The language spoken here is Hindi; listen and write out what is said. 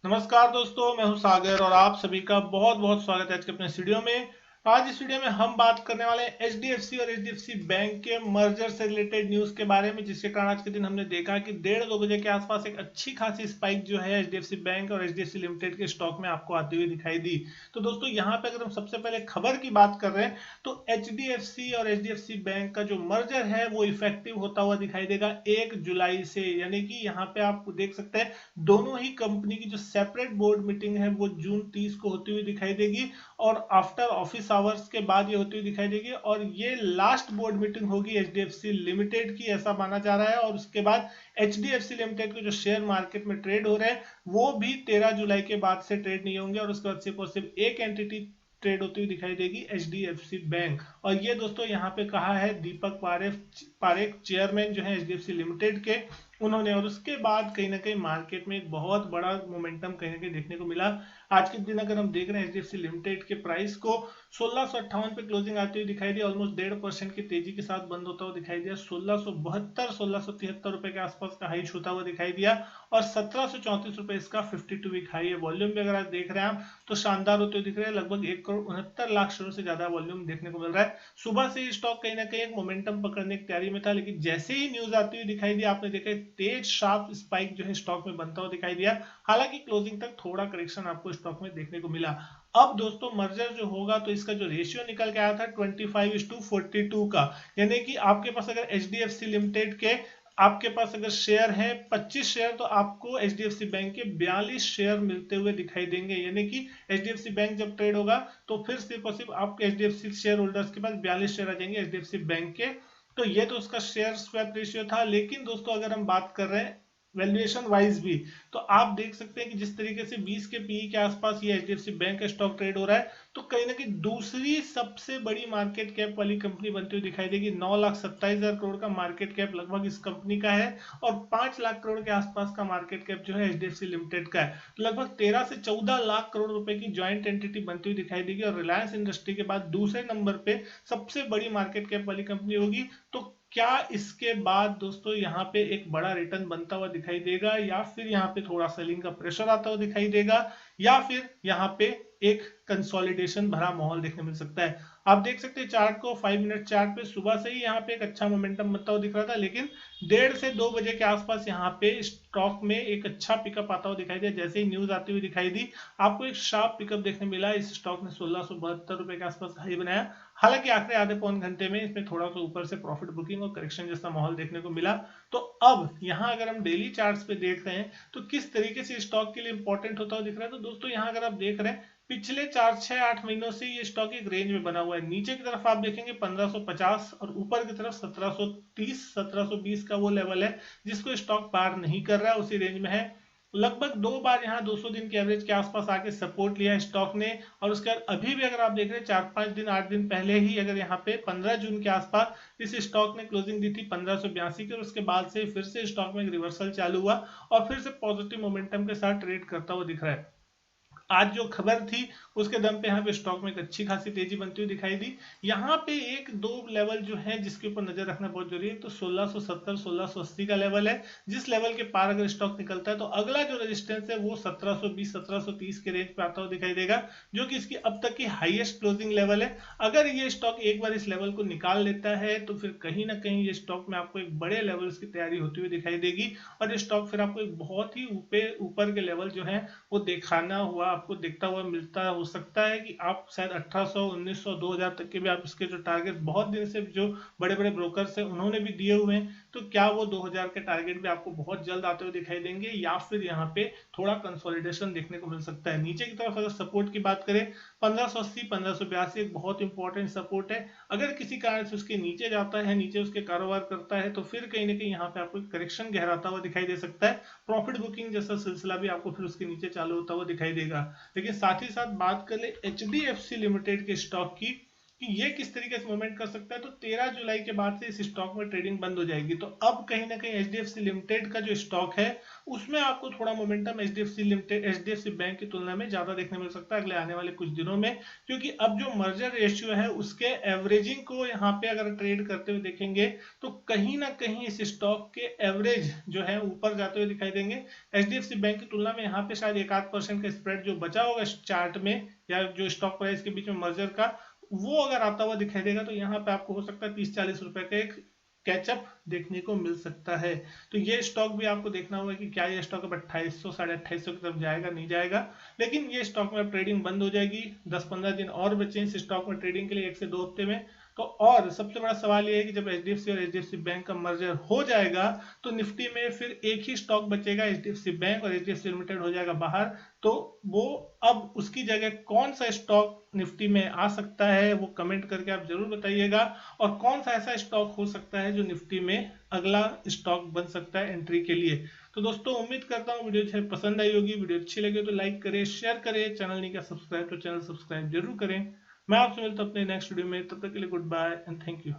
नमस्कार दोस्तों, मैं हूं सागर और आप सभी का बहुत बहुत स्वागत है आज के अपने इस वीडियो में। आज इस वीडियो में हम बात करने वाले हैं एचडीएफसी और एचडीएफसी बैंक के मर्जर से रिलेटेड न्यूज के बारे में, जिसके कारण आज के दिन हमने देखा कि 1:30-2 बजे के आसपास एक अच्छी खासी स्पाइक जो है एचडीएफसी बैंक और एचडीएफसी लिमिटेड के स्टॉक में आपको आती हुई दिखाई दी। तो दोस्तों यहाँ पे अगर हम सबसे पहले खबर की बात कर रहे हैं तो एचडीएफसी और एचडीएफसी बैंक का जो मर्जर है वो इफेक्टिव होता हुआ दिखाई देगा 1 जुलाई से, यानी कि यहाँ पे आप देख सकते हैं दोनों ही कंपनी की जो सेपरेट बोर्ड मीटिंग है वो जून 30 को होती हुई दिखाई देगी और आफ्टर ऑफिस आवर्स के बाद ये होती हुई दिखाई देगी और ये लास्ट बोर्ड मीटिंग होगी एचडीएफसी लिमिटेड की, ऐसा माना जा रहा है। और उसके बाद एचडीएफसी लिमिटेड के जो शेयर मार्केट में ट्रेड हो रहे हैं वो भी 13 जुलाई के बाद से ट्रेड नहीं होंगे और उसके बाद सिर्फ और सिर्फ एक एंटिटी ट्रेड होती हुई दिखाई देगी एचडीएफसी बैंक। और ये दोस्तों यहाँ पे कहा है दीपक पारेख चेयरमैन जो है एचडीएफसी लिमिटेड के, उन्होंने। और उसके बाद कहीं ना कहीं मार्केट में एक बहुत बड़ा मोमेंटम कहीं ना कहीं देखने को मिला। आज के दिन अगर हम देख रहे हैं एचडीएफसी लिमिटेड के प्राइस को 1658 पे क्लोजिंग आती हुई दिखाई दी, ऑलमोस्ट 1.5% की तेजी के साथ बंद होता हुआ दिखाई दिया। 1673 रुपए के आसपास का हाई छूता हुआ दिखाई दिया और 1734 रुपए इसका 52 वीक हाई है। वॉल्यूम भी अगर आप देख रहे हैं आप तो शानदार होते हुए दिख रहे हैं, लगभग 1,69,00,000 शेयर से ज्यादा वॉल्यूम देखने को मिल रहा है। सुबह से स्टॉक कहीं ना कहीं एक मोमेंटम पकड़ने की तैयारी में था, लेकिन जैसे ही न्यूज आती हुई दिखाई दी आपने देखा तेज शार्प स्पाइक जो है स्टॉक में बनता हुआ दिखाई दिया। हालांकि क्लोजिंग तक थोड़ा करेक्शन आपको स्टॉक में देखने को मिला। अब दोस्तों मर्जर जो होगा तो इसका जो रेशियो निकल के आया था 25:42 का, यानी कि आपके पास अगर एचडीएफसी लिमिटेड के आपके पास अगर शेयर है 25 शेयर तो आपको एचडीएफसी बैंक के 42 शेयर मिलते हुए दिखाई देंगे। यानी कि एचडीएफसी बैंक जब ट्रेड होगा तो फिर सिर्फ और सिर्फ आपके एचडीएफसी शेयर होल्डर्स के पास 42 शेयर आ जाएंगे एचडीएफसी बैंक के। तो ये तो उसका शेयर स्वैप रेशियो था। लेकिन दोस्तों अगर हम बात कर रहे हैं वैल्यूएशन वाइज भी, तो आप देख सकते हैं कि जिस तरीके से 20 के पीई के आसपास ये एचडीएफसी बैंक का स्टॉक ट्रेड हो रहा है तो कहीं ना कहीं दूसरी सबसे बड़ी मार्केट कैप वाली कंपनी बनती हुई दिखाई देगी। 9,27,000 करोड़ का मार्केट कैप लगभग इस कंपनी का है और 5 लाख करोड़ के आसपास का मार्केट कैप जो है एचडीएफसी लिमिटेड का है। लगभग 13 से 14 लाख करोड़ रुपए की ज्वाइंट एंटिटी बनती हुई दिखाई देगी और रिलायंस इंडस्ट्री के बाद दूसरे नंबर पे सबसे बड़ी मार्केट कैप वाली कंपनी होगी। तो क्या इसके बाद दोस्तों यहाँ पे एक बड़ा रिटर्न बनता हुआ दिखाई देगा या फिर यहाँ पे थोड़ा सेलिंग का प्रेशर आता हुआ दिखाई देगा या फिर यहाँ पे एक कंसोलिडेशन भरा माहौल देखने मिल सकता है। आप देख सकते हैं चार्ट को, 5 मिनट चार्ट पे सुबह से ही यहाँ पे एक अच्छा मोमेंटम बनता हुआ दिख रहा था, लेकिन 1:30 से 2 बजे के आसपास यहाँ पे स्टॉक में एक अच्छा पिकअप आता हुआ दिखाई दिया। जैसे ही न्यूज आती हुई दिखाई दी आपको एक शार्प पिकअप देखने मिला। इस स्टॉक ने 1672 रुपए के आसपास हाई बनाया। हालांकि आखिरी आधे पौन घंटे में इसमें थोड़ा सा ऊपर से प्रॉफिट बुकिंग और करेक्शन जैसा माहौल देखने को मिला। तो अब यहाँ अगर हम डेली चार्ट्स पे देख रहे हैं तो किस तरीके से स्टॉक के लिए इंपॉर्टेंट होता हुआ दिख रहा है, तो दोस्तों यहाँ अगर आप देख रहे हैं पिछले 4-6-8 महीनों से ये स्टॉक एक रेंज में बना हुआ है। नीचे की तरफ आप देखेंगे 1550 और ऊपर की तरफ 1730-1720 का वो लेवल है जिसको स्टॉक पार नहीं कर रहा है, उसी रेंज में है। लगभग 2 बार यहाँ 200 दिन के एवरेज के आसपास आके सपोर्ट लिया स्टॉक ने और उसके बाद अभी भी अगर आप देख रहे हैं 4-5 दिन 8 दिन पहले ही अगर यहाँ पे 15 जून के आसपास इस स्टॉक ने क्लोजिंग दी थी 1582 की और उसके बाद से फिर से स्टॉक में एक रिवर्सल चालू हुआ और फिर से पॉजिटिव मोमेंटम के साथ ट्रेड करता हुआ दिख रहा है। आज जो खबर थी उसके दम पे यहाँ पे स्टॉक में एक अच्छी खासी तेजी बनती हुई दिखाई दी। यहाँ पे एक दो लेवल जो है जिसके ऊपर नजर रखना बहुत जरूरी है, तो 1670 1680 का लेवल है। जिस लेवल के पार अगर स्टॉक निकलता है तो अगला जो रेजिस्टेंस है वो 1720 1730 के रेंज पे आता हुआ दिखाई देगा, जो कि इसकी अब तक की हाईएस्ट क्लोजिंग लेवल है। अगर ये स्टॉक एक बार इस लेवल को निकाल लेता है तो फिर कहीं ना कहीं ये स्टॉक में आपको एक बड़े लेवल्स की तैयारी होती हुई दिखाई देगी और ये स्टॉक फिर आपको एक बहुत ही ऊपर के लेवल जो है वो दिखाना हुआ आपको देखता हुआ मिलता हो सकता है कि आप शायद 1800 1900 2000 तक के भी आप इसके जो टारगेट बहुत दिन से जो बड़े बड़े ब्रोकर्स हैं उन्होंने भी दिए हुए हैं, तो क्या वो 2000 के टारगेट भी आपको बहुत जल्द आते हुए दिखाई देंगे या फिर यहाँ पे थोड़ा कंसोलिडेशन देखने को मिल सकता है। नीचे की तरफ अगर सपोर्ट की बात करें 1580 1582 एक बहुत इंपॉर्टेंट सपोर्ट है। अगर किसी कारण से उसके नीचे जाता है, नीचे उसके कारोबार करता है तो फिर कहीं ना कहीं यहाँ पे आपको करेक्शन गहराता हुआ दिखाई दे सकता है। प्रॉफिट बुकिंग जैसा सिलसिला भी आपको फिर उसके नीचे चालू होता हुआ दिखाई देगा। लेकिन साथ ही साथ बात कर ले एचडीएफसी लिमिटेड के स्टॉक की, कि ये किस तरीके से मूवमेंट कर सकता है। तो 13 जुलाई के बाद से इस स्टॉक में ट्रेडिंग बंद हो जाएगी। तो अब कहीं ना कहीं एचडीएफसी लिमिटेड का जो स्टॉक है उसमें आपको थोड़ा momentum HDFC limited HDFC bank की तुलना में ज्यादा देखने मिल सकता है अगले आने वाले कुछ दिनों में, क्योंकि अब जो मर्जर रेशियो है उसके एवरेजिंग को यहाँ पे अगर ट्रेड करते हुए देखेंगे तो कहीं ना कहीं इस स्टॉक के एवरेज जो है ऊपर जाते हुए दिखाई देंगे। एचडीएफसी बैंक की तुलना में यहाँ पे शायद 1-8% का स्प्रेड जो बचा होगा इस चार्ट में या जो स्टॉक प्राइस के बीच में मर्जर का, वो अगर आता हुआ दिखाई देगा तो यहाँ पे आपको हो सकता है 30-40 रुपए का एक कैचअप देखने को मिल सकता है। तो ये स्टॉक भी आपको देखना होगा कि क्या ये स्टॉक अब 2800 2850 की तरफ जाएगा नहीं जाएगा। लेकिन ये स्टॉक में ट्रेडिंग बंद हो जाएगी। 10-15 दिन और बचे इस स्टॉक में ट्रेडिंग के लिए, 1 से 2 हफ्ते में। तो और सबसे बड़ा सवाल ये है कि जब एचडीएफसी और एचडीएफसी बैंक का मर्जर हो जाएगा तो निफ्टी में फिर एक ही स्टॉक बचेगा, एचडीएफसी बैंक, और एचडीएफसी लिमिटेड हो जाएगा बाहर। तो वो अब उसकी जगह कौन सा स्टॉक निफ्टी में आ सकता है वो कमेंट करके आप जरूर बताइएगा। और कौन सा ऐसा स्टॉक हो सकता है जो निफ्टी में अगला स्टॉक बन सकता है एंट्री के लिए। तो दोस्तों उम्मीद करता हूँ वीडियो पसंद आई होगी। वीडियो अच्छी लगे तो लाइक करें, शेयर करें, चैनल नहीं किया सब्सक्राइब तो चैनल सब्सक्राइब जरूर करें। मैं आपसे मिलता हूँ अपने नेक्स्ट वीडियो में, तब तक के लिए goodbye and thank you.